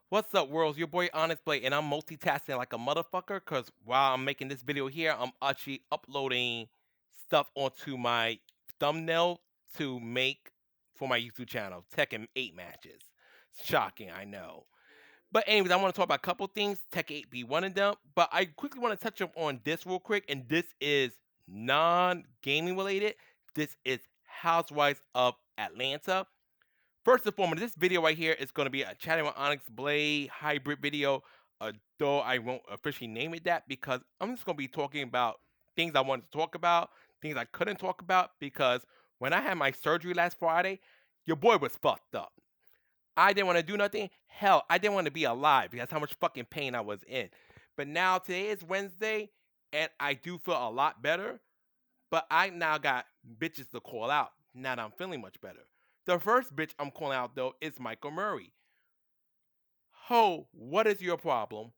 What's up, world? Your boy Honest Blade, and I'm multitasking like a motherfucker. Cause while I'm making this video here, I'm actually uploading stuff onto my thumbnail to make for my YouTube channel. Tekken 8 matches. Shocking, I know. But anyways, I want to talk about a couple things. Tekken 8 be one of them. But I quickly want to touch up on this real quick, and this is non-gaming related. This is Housewives of Atlanta. First and foremost, this video right here is going to be a chatting with Onyx Blade hybrid video, though I won't officially name it that because I'm just going to be talking about things I wanted to talk about, things I couldn't talk about because when I had my surgery last Friday, your boy was fucked up. I didn't want to do nothing. Hell, I didn't want to be alive because how much fucking pain I was in. But now today is Wednesday and I do feel a lot better. But I now got bitches to call out now that I'm feeling much better. The first bitch I'm calling out though is Michael Murray. Ho, what is your problem?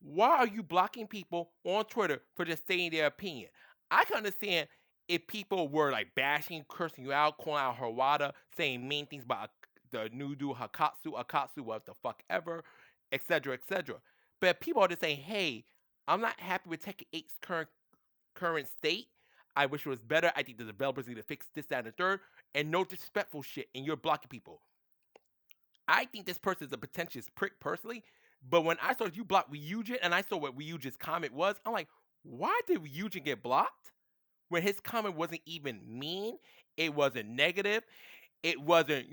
Why are you blocking people on Twitter for just stating their opinion? I can understand if people were like bashing, cursing you out, calling out Harwada, saying mean things about the new dude Akatsu, what the fuck ever, etc., etc. But if people are just saying, hey, I'm not happy with Tekken 8's current state. I wish it was better. I think the developers need to fix this, that, and the third. And no disrespectful shit. And you're blocking people. I think this person is a pretentious prick personally. But when I saw you block Ryujin and I saw what Ryujin's comment was, I'm like, why did Ryujin get blocked? When his comment wasn't even mean, it wasn't negative, it wasn't,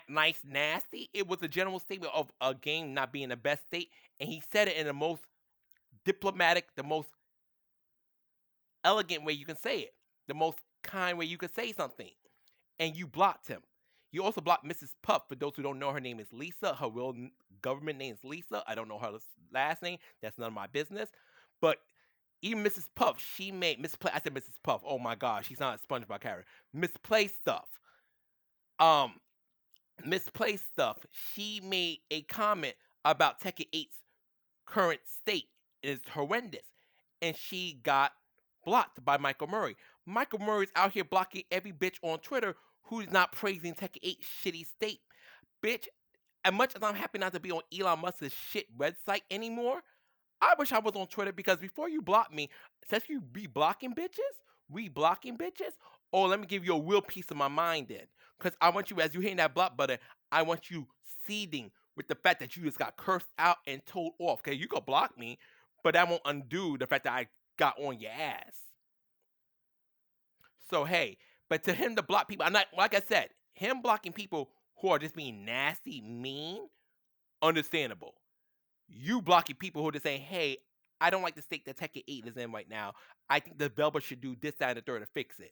nice, nasty. It was a general statement of a game not being the best state. And he said it in the most diplomatic, the most elegant way you can say it, the most kind way you could say something, and you blocked him. You also blocked Mrs. Puff. For those who don't know, her name is Lisa. Her real government name is Lisa. I don't know her last name. That's none of my business. But even Mrs. Puff, she made misplay. I said Mrs. Puff. Oh my gosh, she's not a SpongeBob character. Misplaced stuff. Um, Misplaced stuff. She made a comment about Tekken 8's current state. It is horrendous, and she got blocked by Michael Murray. Michael Murray's out here blocking every bitch on Twitter who's not praising Tekken 8's shitty state. Bitch, as much as I'm happy not to be on Elon Musk's shit website anymore, I wish I was on Twitter because before you block me, since you be blocking bitches, oh, let me give you a real piece of my mind then. Because I want you, as you hitting that block button, I want you seething with the fact that you just got cursed out and told off. Okay, you can block me, but that won't undo the fact that I got on your ass. So hey, but to him to block people, I'm not like I said, him blocking people who are just being nasty, mean, understandable. You blocking people who are just saying, hey, I don't like the state that Tekken 8 is in right now. I think the developer should do this, that, and the third to fix it.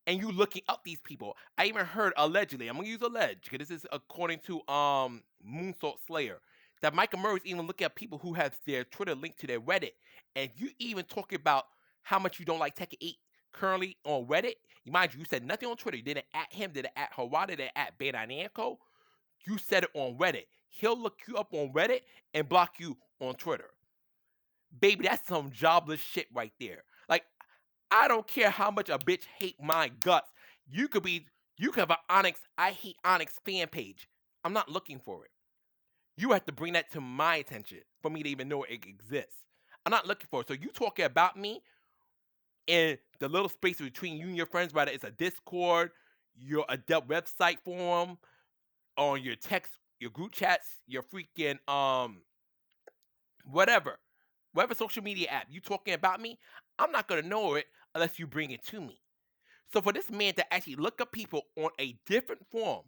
And you looking up these people. I even heard allegedly, I'm gonna use alleged, because this is according to Moonsault Slayer, that Michael Murray's even looking at people who have their Twitter linked to their Reddit. And you even talking about how much you don't like Tekken 8 currently on Reddit. Mind you, you said nothing on Twitter. You didn't at him, didn't at Harada, didn't at Bandai Namco. You said it on Reddit. He'll look you up on Reddit and block you on Twitter. Baby, that's some jobless shit right there. Like, I don't care how much a bitch hate my guts. You could have an Onyx, I hate Onyx fan page. I'm not looking for it. You have to bring that to my attention for me to even know it exists. I'm not looking for it. So you talking about me in the little space between you and your friends, whether it's a Discord, your adult website forum, on your text, your group chats, your freaking whatever, whatever social media app you talking about me, I'm not gonna know it unless you bring it to me. So for this man to actually look up people on a different forum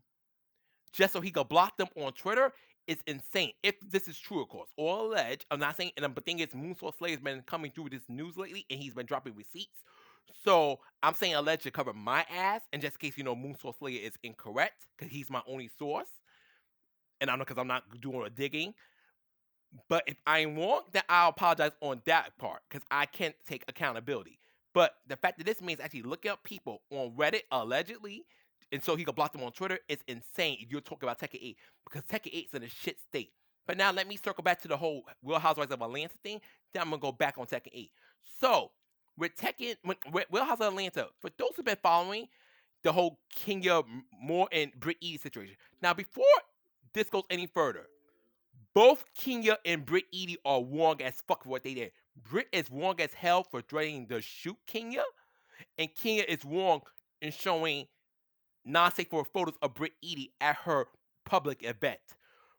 just so he could block them on Twitter is insane. If this is true, of course, or alleged. I'm not saying, but the thing is, Moonsault Slayer has been coming through this news lately, and he's been dropping receipts. So I'm saying alleged to cover my ass, and just in case Moonsault Slayer is incorrect, because he's my only source, and I know because I'm not doing a digging. But if I'm wrong, then I'll apologize on that part because I can't take accountability. But the fact that this man's actually looking up people on Reddit allegedly, and so he could block them on Twitter, is insane if you're talking about Tekken 8 because Tekken 8's in a shit state. But now let me circle back to the whole Real Housewives of Atlanta thing. Then I'm gonna go back on Tekken 8. So with Tekken, with Real Housewives of Atlanta, for those who've been following the whole Kenya Moore and Brit Eady situation. Now before this goes any further, Both Kenya and Brit Eady are wrong as fuck for what they did. Brit is wrong as hell for threatening to shoot Kenya, and Kenya is wrong in showing non-safe for photos of Brit Eady at her public event.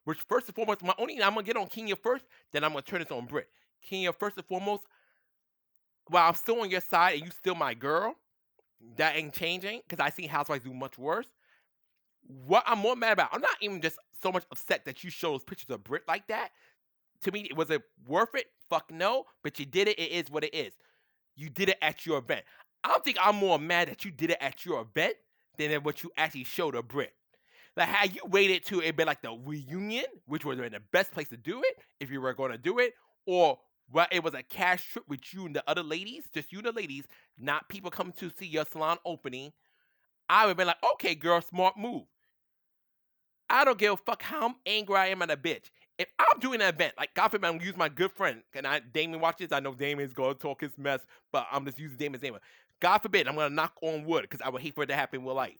Which first and foremost, I'm gonna get on Kenya first, then I'm gonna turn this on Brit. Kenya, first and foremost, while I'm still on your side and you still my girl, that ain't changing because I seen Housewives do much worse. What I'm more mad about, I'm not even just so much upset that you show those pictures of Brit like that. To me, was it worth it? Fuck no. But you did it. It is what it is. You did it at your event. I don't think I'm more mad that you did it at your event than at what you actually showed a Brit. Like, had you waited to it be like the reunion, which would have been the best place to do it if you were going to do it, or well, it was a cash trip with you and the other ladies, just you and the ladies, not people coming to see your salon opening, I would have been like, okay, girl, smart move. I don't give a fuck how angry I am at a bitch. If I'm doing an event, like God forbid, I'm gonna use my good friend. Can I Damon watch this? I know Damon's gonna talk his mess, but I'm just using Damon's name. God forbid, I'm gonna knock on wood because I would hate for it to happen in real life.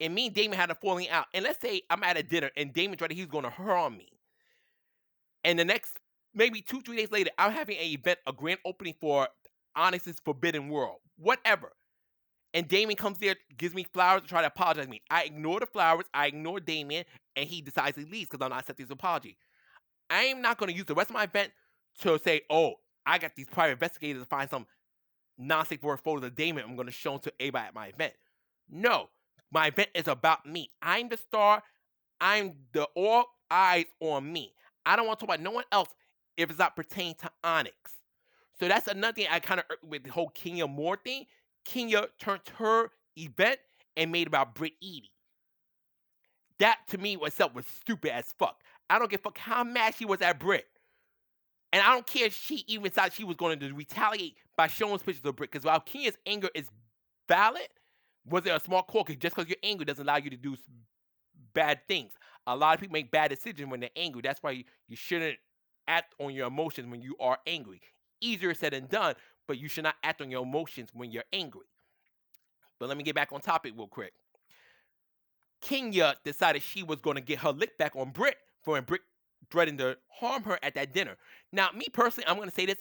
And me and Damon had a falling out. And let's say I'm at a dinner and Damon tried to he's gonna harm me. And the next maybe 2-3 days later, I'm having an event, a grand opening for Onyx's Forbidden World, whatever. And Damien comes there, gives me flowers to try to apologize to me. I ignore the flowers, I ignore Damien, and he decides to leave because I'm not accepting his apology. I am not going to use the rest of my event to say, oh, I got these private investigators to find some non-safe word photos of Damien I'm going to show them to everybody at my event. No, my event is about me. I'm the star. I'm the all eyes on me. I don't want to talk about no one else if it's not pertaining to Onyx. So that's another thing I kind of with the whole Kenya Moore thing. Kenya turned her event and made it about Brit Eady. That to me itself was stupid as fuck. I don't give a fuck how mad she was at Brit. And I don't care if she even thought she was going to retaliate by showing us pictures of Brit. Because while Kenya's anger is valid, was it a smart call? Because just because you're angry doesn't allow you to do bad things. A lot of people make bad decisions when they're angry. That's why you shouldn't act on your emotions when you are angry. Easier said than done, but you should not act on your emotions when you're angry. But let me get back on topic real quick. Kenya decided she was going to get her lick back on Brit for when Brit threatened to harm her at that dinner. Now, me personally, I'm going to say this.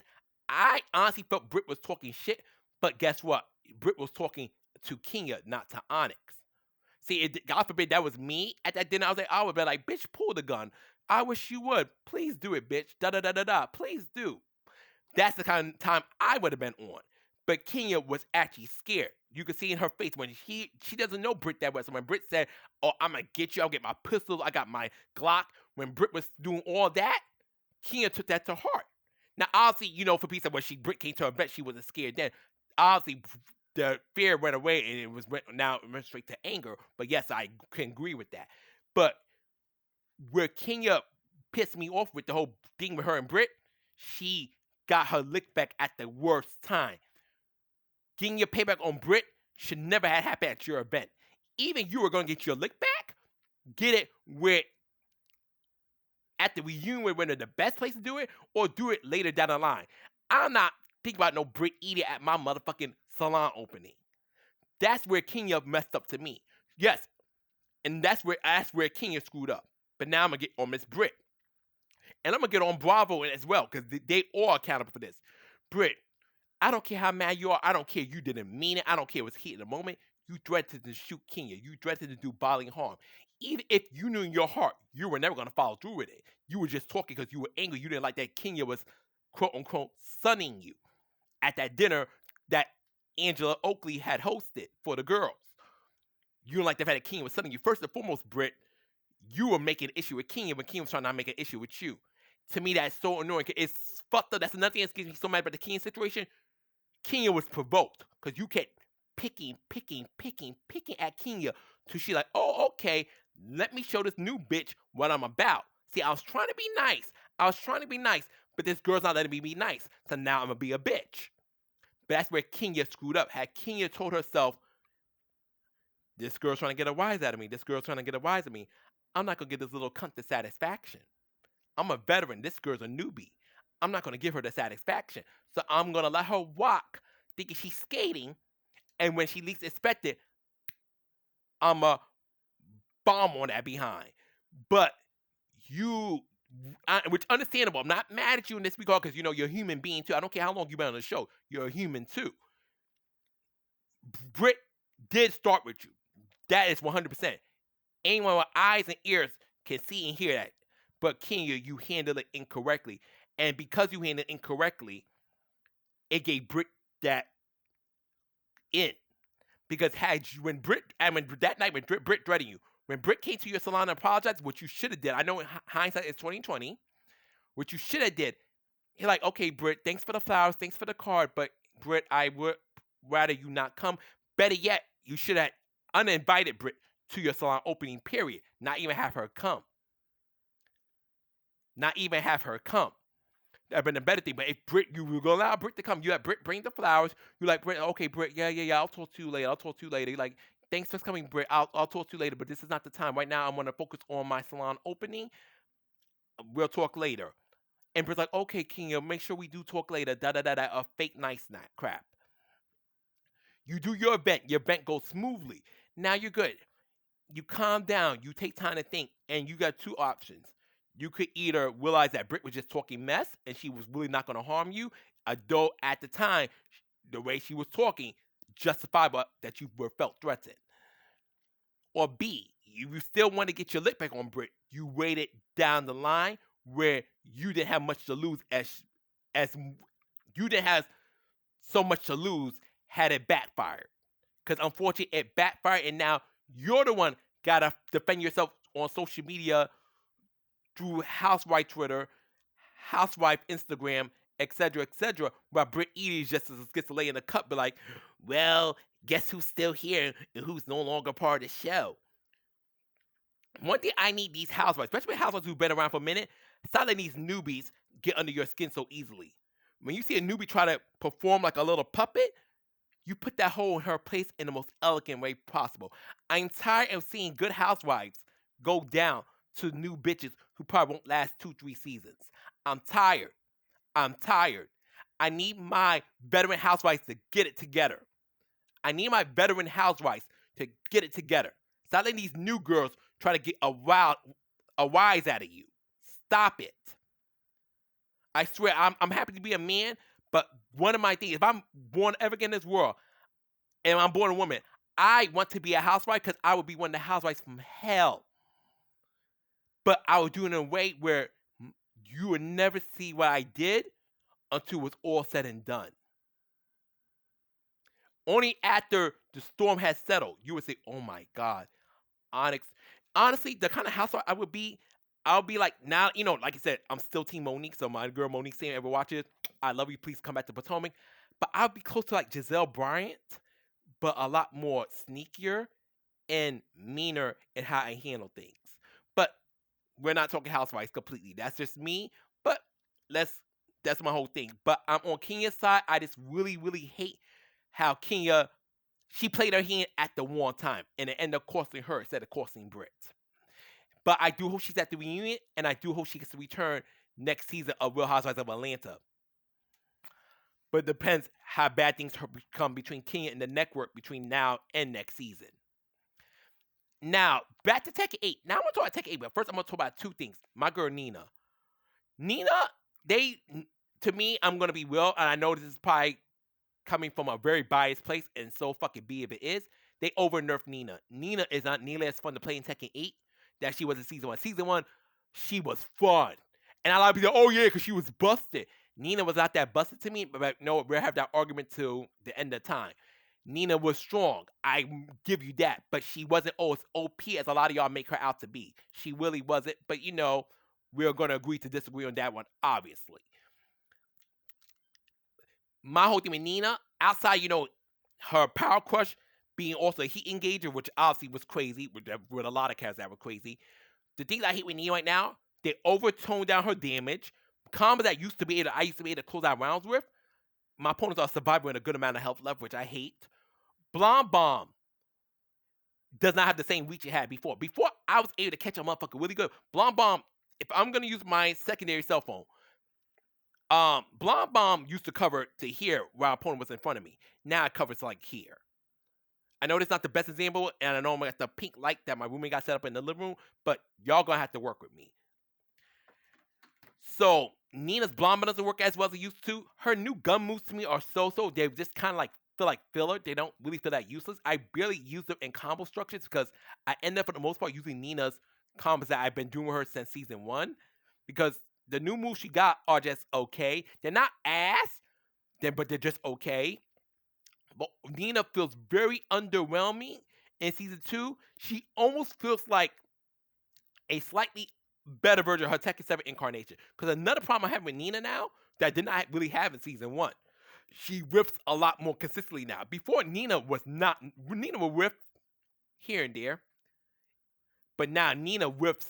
I honestly felt Brit was talking shit, but guess what? Brit was talking to Kenya, not to Onyx. See, God forbid that was me at that dinner. I would be like, bitch, pull the gun. I wish you would. Please do it, bitch. Da da da da da. Please do. That's the kind of time I would have been on. But Kenya was actually scared. You could see in her face when she doesn't know Brit that well. So when Brit said, "Oh, I'm gonna get you. I'll get my pistols. I got my Glock." When Brit was doing all that, Kenya took that to heart. Now, obviously, for people when Brit came to her event, she wasn't scared then. Obviously, the fear went away and it went straight to anger. But yes, I can agree with that. But where Kenya pissed me off with the whole thing with her and Brit, she got her lick back at the worst time. Getting your payback on Brit should never have happened at your event. Even you were going to get your lick back, get it where at the reunion when they're the best place to do it, or do it later down the line. I'm not thinking about no Brit Eady at my motherfucking salon opening. That's where Kenya messed up to me. Yes, and that's where Kenya screwed up. But now I'm gonna get on Miss Brit. And I'm gonna get on Bravo as well, because they all accountable for this. Brit, I don't care how mad you are. I don't care you didn't mean it. I don't care it was heat in the moment. You threatened to shoot Kenya. You threatened to do bodily harm. Even if you knew in your heart you were never going to follow through with it, you were just talking because you were angry. You didn't like that Kenya was, quote unquote, sunning you at that dinner that Angela Oakley had hosted for the girls. You didn't like the fact that Kenya was sunning you. First and foremost, Brit, you were making an issue with Kenya, but Kenya was trying to make an issue with you. To me, that's so annoying. It's fucked up. That's another thing that's getting me so mad about the Kenya situation. Kenya was provoked because you kept picking at Kenya till she like, oh, okay, let me show this new bitch what I'm about. See, I was trying to be nice. But this girl's not letting me be nice. So now I'm going to be a bitch. But that's where Kenya screwed up. Had Kenya told herself, this girl's trying to get a rise out of me. I'm not going to give this little cunt the satisfaction. I'm a veteran. This girl's a newbie. I'm not going to give her the satisfaction. So I'm going to let her walk thinking she's skating. And when she least expect it, I'm a bomb on that behind. But which understandable. I'm not mad at you in this regard because you're a human being too. I don't care how long you've been on the show. You're a human too. Brit did start with you. That is 100%. Anyone with eyes and ears can see and hear that. But Kenya, you handled it incorrectly, and because you handled it incorrectly, it gave Brit that in. Because when Brit, and when that night when Brit threatened you, when Brit came to your salon and apologized, what you should have did, I know in hindsight it's 2020, what you should have did, you're like, okay, Brit, thanks for the flowers, thanks for the card, but Brit, I would rather you not come. Better yet, you should have uninvited Brit to your salon opening period, not even have her come. Not even have her come. That'd been a better thing. But if Brit, you were gonna allow Brit to come, you let Brit bring the flowers. You like Brit, okay, Brit, yeah. I'll talk to you later. I'll talk to you later. You're like, thanks for coming, Brit. I'll talk to you later. But this is not the time. Right now, I'm gonna focus on my salon opening. We'll talk later. And Brit's like, okay, Kenya, make sure we do talk later. Da da da da. A fake nice night crap. You do your event. Your event goes smoothly. Now you're good. You calm down. You take time to think, and you got two options. You could either realize that Brit was just talking mess and she was really not going to harm you, although at the time, the way she was talking justified that you were felt threatened. Or B, you still want to get your lick back on Brit. You waited down the line where you didn't have much to lose as you didn't have so much to lose had it backfired. Because unfortunately, it backfired, and now you're the one gotta defend yourself on social media through housewife Twitter, housewife Instagram, etc., while Brit Eady just gets to lay in the cup, be like, well, guess who's still here and who's no longer part of the show. One thing I need these housewives, especially housewives who've been around for a minute, stop letting these newbies get under your skin so easily. When you see a newbie try to perform like a little puppet, you put that hole in her place in the most elegant way possible. I'm tired of seeing good housewives go down to new bitches who probably won't last 2-3 seasons. I'm tired. I need my veteran housewives to get it together. I need my veteran housewives to get it together. Stop letting these new girls try to get a rise out of you. Stop it. I swear, I'm happy to be a man, but one of my things, if I'm born ever again in this world, and I'm born a woman, I want to be a housewife because I would be one of the housewives from hell. But I would do it in a way where you would never see what I did until it was all said and done. Only after the storm has settled, you would say, oh my God, Onyxe. Honestly, the kind of housewife I would be, I'll be like, now, like I said, I'm still Team Monique, so my girl Monique, saying ever watches, I love you, please come back to Potomac. But I'll be close to like Giselle Bryant, but a lot more sneakier and meaner in how I handle things. But we're not talking housewives completely. That's just me. But that's my whole thing. But I'm on Kenya's side. I just really, really hate how Kenya, she played her hand at the wrong time, and it ended up costing her instead of costing Brit. But I do hope she's at the reunion, and I do hope she gets to return next season of Real Housewives of Atlanta. But it depends how bad things become between Kenya and the network between now and next season. Now, back to Tekken 8. Now, I'm going to talk about Tekken 8, but first I'm going to talk about two things. My girl, Nina. Nina, to me, I'm going to be real, and I know this is probably coming from a very biased place, and so fucking be if it is. They over-nerfed Nina. Nina is not nearly as fun to play in Tekken 8 that she was in Season 1. Season 1, she was fun. And a lot of people say, oh yeah, because she was busted. Nina was not that busted to me, but no, we'll have that argument till the end of time. Nina was strong. I give you that. But she wasn't as OP as a lot of y'all make her out to be. She really wasn't. But, we're going to agree to disagree on that one, obviously. My whole thing with Nina, outside, her power crush being also a heat engager, which obviously was crazy, with a lot of characters that were crazy. The things I hate with Nina right now, they overtoned down her damage. Combos that I used to be able to close out rounds with, my opponents are surviving with a good amount of health left, which I hate. Blonde Bomb does not have the same reach it had before. Before, I was able to catch a motherfucker really good. Blonde Bomb, if I'm going to use my secondary cell phone, Blonde Bomb used to cover to here while my opponent was in front of me. Now it covers like here. I know that's not the best example, and I know I'm at the pink light that my roommate got set up in the living room, but y'all going to have to work with me. So Nina's blonde doesn't work as well as it used to. Her new gun moves to me are so. They just kind of like feel like filler. They don't really feel that useless. I barely use them in combo structures because I end up for the most part using Nina's combos that I've been doing with her since season one. Because the new moves she got are just okay. They're not ass, but they're just okay. But Nina feels very underwhelming in season two. She almost feels like a slightly better version of her Tekken 7 incarnation. Because another problem I have with Nina now that I did not really have in season one, she whiffs a lot more consistently now. Before Nina was not Nina would whiff here and there, but now Nina whiffs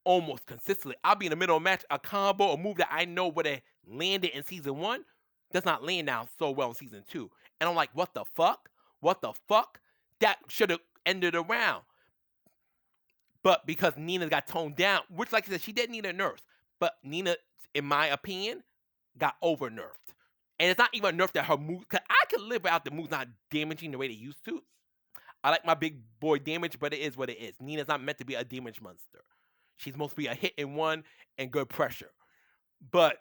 almost consistently. I'll be in the middle of a match, a combo, a move that I know would have landed in season one does not land now so well in season two. And I'm like, what the fuck? What the fuck? That should have ended the round. But because Nina got toned down, which, like I said, she didn't need a nerf. But Nina, in my opinion, got over nerfed. And it's not even a nerf that her moves, because I could live without the moves not damaging the way they used to. I like my big boy damage, but it is what it is. Nina's not meant to be a damage monster. She's supposed to be a hit and one and good pressure. But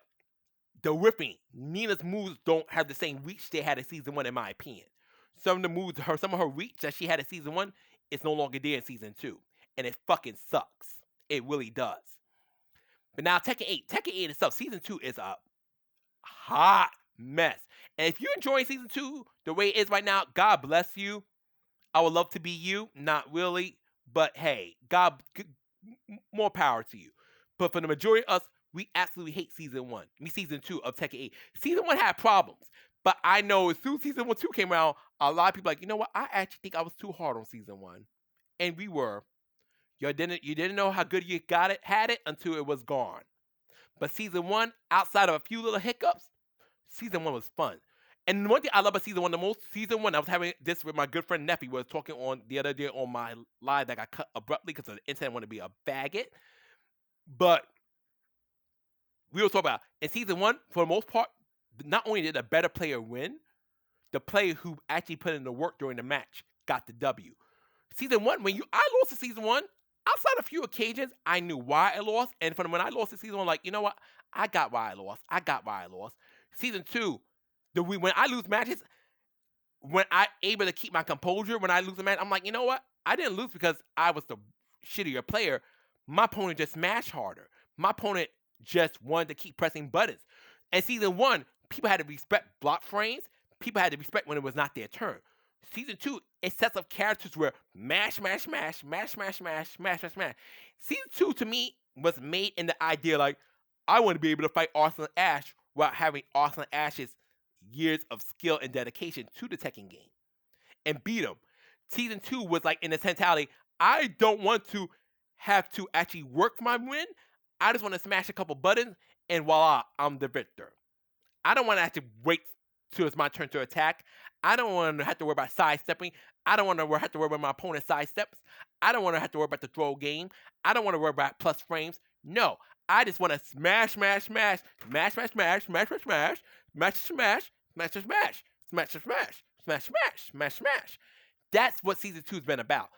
the whipping, Nina's moves don't have the same reach they had in season one, in my opinion. Some of the moves, some of her reach that she had in season one is no longer there in season two. And it fucking sucks. It really does. But now Tekken 8 itself, season 2 is a hot mess. And if you're enjoying season 2 the way it is right now, God bless you. I would love to be you, not really, but hey, God, more power to you. But for the majority of us, we absolutely hate season 2 of Tekken 8. Season 1 had problems, but I know as soon as season 2 came out, a lot of people like, you know what? I actually think I was too hard on season 1, and we were. You didn't know how good you had it until it was gone. But season 1, outside of a few little hiccups, season 1 was fun. And one thing I love about season 1 the most, season 1, I was having this with my good friend Neffy, was talking on the other day on my live that got cut abruptly because the internet wanted to be a faggot. But we were talking about, in season 1, for the most part, not only did a better player win, the player who actually put in the work during the match got the W. Season 1, I lost to season 1, outside a few occasions, I knew why I lost. And from when I lost to season 1, like, you know what? I got why I lost. Season 2, when I lose matches, when I'm able to keep my composure when I lose a match, I'm like, you know what? I didn't lose because I was the shittier player. My opponent just smashed harder. My opponent just wanted to keep pressing buttons. And season 1, people had to respect block frames. People had to respect when it was not their turn. Season 2, it sets up characters where mash. Season 2 to me was made in the idea like, I want to be able to fight Arsenal Ash without having Arsenal Ash's years of skill and dedication to the Tekken game and beat him. Season 2 was like in this mentality, I don't want to have to actually work for my win. I just want to smash a couple buttons and voila, I'm the victor. I don't want to have to wait till it's my turn to attack. I don't want to have to worry about sidestepping. I don't want to have to worry about my opponent's sidesteps. I don't want to have to worry about the throw game. I don't want to worry about plus frames. No, I just want to smash. That's what season 2's been about.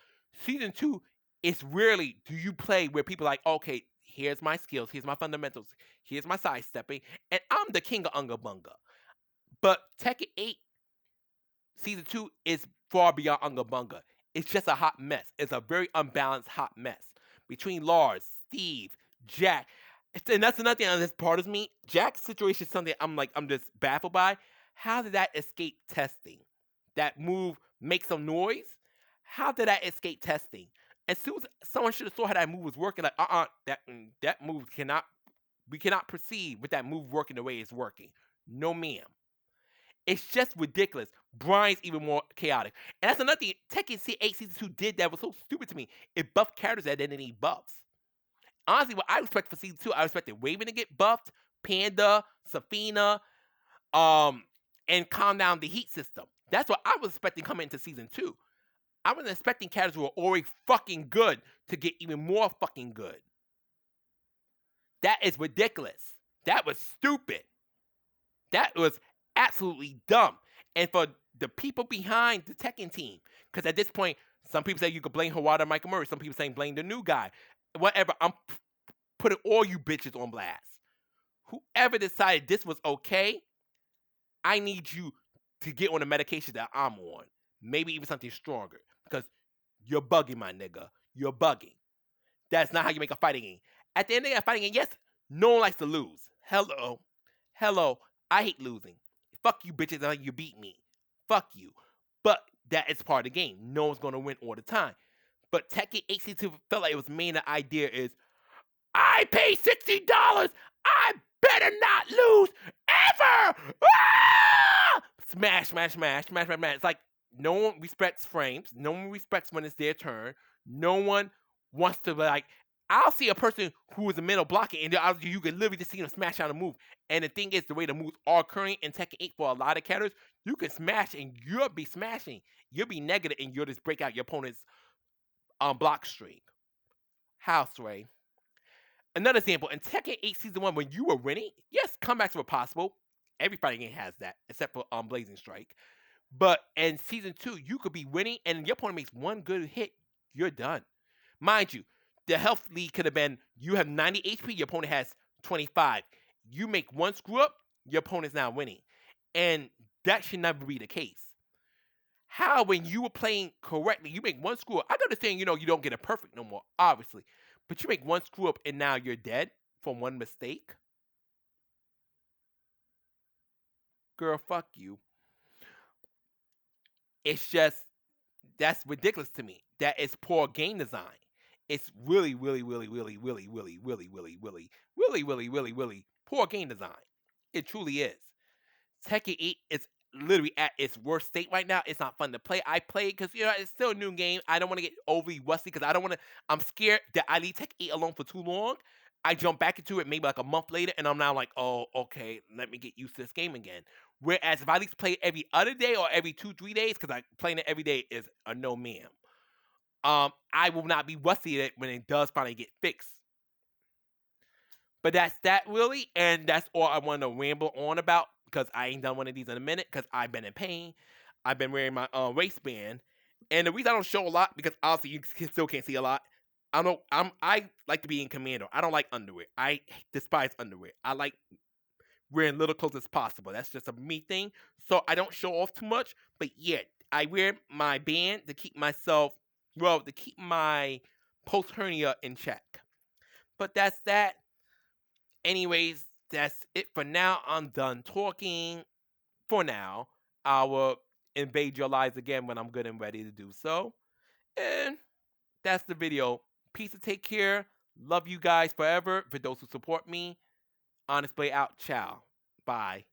Season 2 is rarely do you play where people are like, okay, here's my skills, here's my fundamentals, here's my sidestepping, and I'm the king of Unga Bunga. But Tekken 8 Season 2 is far beyond Unga Bunga. It's just a hot mess. It's a very unbalanced hot mess. Between Lars, Steve, Jack. And that's another thing that this part of me. Jack's situation is something I'm just baffled by. How did that escape testing? That move makes some noise? How did that escape testing? As soon as someone should have saw how that move was working, like, that move we cannot proceed with that move working the way it's working. No ma'am. It's just ridiculous. Brian's even more chaotic. And that's another thing. Tekken 8 Season 2 did that was so stupid to me. It buffed characters that didn't need buffs. Honestly, what I expected for Season 2, I expected Raven to get buffed, Panda, Safina, and calm down the heat system. That's what I was expecting coming into Season 2. I was expecting characters who were already fucking good to get even more fucking good. That is ridiculous. That was stupid. That was absolutely dumb. And for the people behind the Tekken team, because at this point, some people say you could blame Hawada and Michael Murray. Some people saying blame the new guy. Whatever. I'm putting all you bitches on blast. Whoever decided this was okay, I need you to get on the medication that I'm on. Maybe even something stronger. Because you're bugging, my nigga. You're bugging. That's not how you make a fighting game. At the end of the day, a fighting game, yes, no one likes to lose. Hello. Hello. I hate losing. Fuck you, bitches, and you beat me. Fuck you. But that is part of the game. No one's gonna win all the time. But Tekken 8 felt like it was main the idea is I paid $60. I better not lose ever. Ah! Smash, smash, smash, smash, smash, smash. It's like no one respects frames. No one respects when it's their turn. No one wants to like. I'll see a person who is a middle blocking, and you can literally just see them smash out a move. And the thing is, the way the moves are occurring in Tekken 8 for a lot of characters, you can smash and you'll be smashing. You'll be negative, and you'll just break out your opponent's block streak. House Ray. Another example, in Tekken 8 Season 1, when you were winning, yes, comebacks were possible. Every fighting game has that, except for Blazing Strike. But in Season 2, you could be winning, and your opponent makes one good hit, you're done. Mind you, the health lead could have been you have 90 HP, your opponent has 25. You make one screw up, your opponent's now winning. And that should never be the case. How, when you were playing correctly, you make one screw up. I understand, you don't get a perfect no more, obviously. But you make one screw up and now you're dead from one mistake? Girl, fuck you. It's just, that's ridiculous to me. That is poor game design. It's really, really, really, really, really, really, really, really, really, really, really, really, really poor game design. It truly is. Tekken 8 is literally at its worst state right now. It's not fun to play. I play because it's still a new game. I don't want to get overly rusty because I don't want to. I'm scared that I leave Tekken 8 alone for too long. I jump back into it maybe like a month later, and I'm now like, oh, okay, let me get used to this game again. Whereas if I at least play it every other day or every 2-3 days, because I playing it every day is a no ma'am. I will not be rusty at it when it does finally get fixed. But that's that really, and that's all I want to ramble on about because I ain't done one of these in a minute because I've been in pain. I've been wearing my waistband, and the reason I don't show a lot because obviously you still can't see a lot. I like to be in commando. I don't like underwear. I despise underwear. I like wearing little clothes as possible. That's just a me thing. So I don't show off too much. But yeah, I wear my band to keep to keep my post hernia in check. But that's that. Anyways, that's it for now. I'm done talking for now. I will invade your lives again when I'm good and ready to do so. And that's the video. Peace and take care. Love you guys forever. For those who support me, Honest Play out. Ciao. Bye.